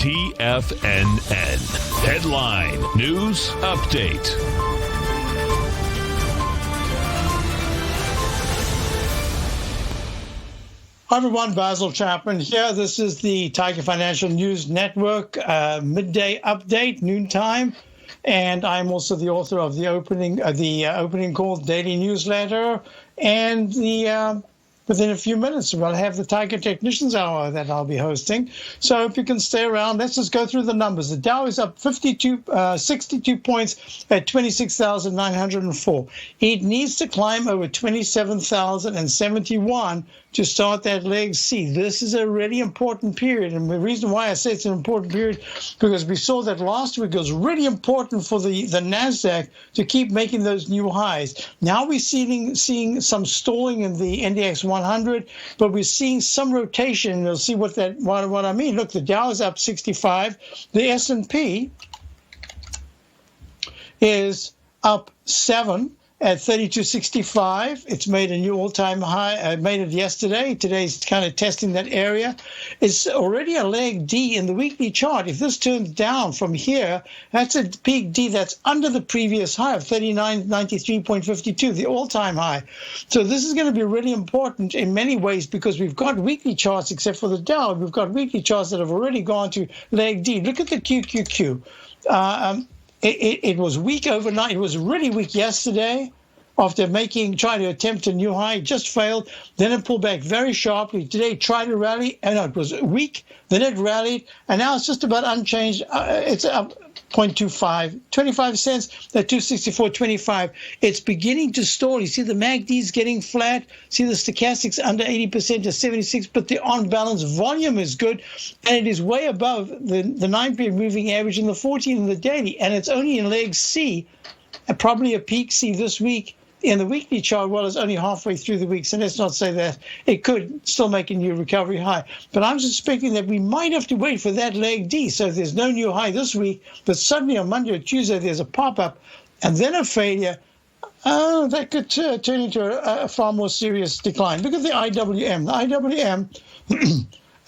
TFNN. Headline News Update. Hi everyone, Basil Chapman here. This is the Tiger Financial News Network midday update, noontime, and I'm also the author of the opening call daily newsletter, and the within a few minutes we'll have the Tiger Technicians Hour that I'll be hosting. So if you can stay around, let's just go through the numbers. The Dow is up 62 points at 26,904. It needs to climb over 27,071 to start that leg C. This is a really important period, and the reason why I say it's an important period because we saw that last week was really important for the NASDAQ to keep making those new highs. Now we're seeing some stalling in the NDX 100, but we're seeing some rotation. You'll see what I mean. Look, the Dow is up 65. The S&P is up 7 at 32.65. It's made a new all-time high. I made it yesterday. Today's kind of testing that area. It's already a leg D in the weekly chart. If this turns down from here, that's a peak D that's under the previous high of 3993.52, the all-time high. So this is going to be really important in many ways because we've got weekly charts, except for the Dow. We've got weekly charts that have already gone to leg D. Look at the QQQ. It was weak overnight. It was really weak yesterday after trying to attempt a new high. It just failed. Then it pulled back very sharply. Today, tried to rally, and it was weak. Then it rallied, and now it's just about unchanged. It's up 0.25, 25 cents at 264.25. It's beginning to stall. You see the MACD's getting flat. See the stochastics under 80% to 76, but the on-balance volume is good, and it is way above the 9-period moving average and the 14 in the daily, and it's only in leg C, probably a peak C this week in the weekly chart. Well, it's only halfway through the week, so let's not say that. It could still make a new recovery high. But I'm suspecting that we might have to wait for that leg D. So if there's no new high this week, but suddenly on Monday or Tuesday there's a pop-up and then a failure, that could turn into a far more serious decline. Look at the IWM. The IWM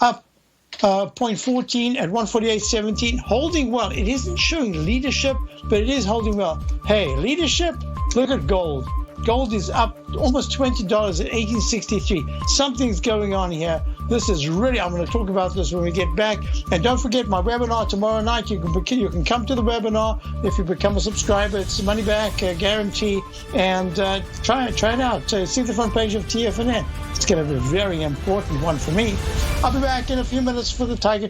up 0.14 at 148.17, holding well. It isn't showing leadership, but it is holding well. Hey, leadership, look at gold. Gold is up almost $20 at 1863. Something's going on here. This is really, I'm going to talk about this when we get back. And don't forget my webinar tomorrow night. You can come to the webinar if you become a subscriber. It's money back guarantee. And try it out. See the front page of TFNN. It's going to be a very important one for me. I'll be back in a few minutes for the Tiger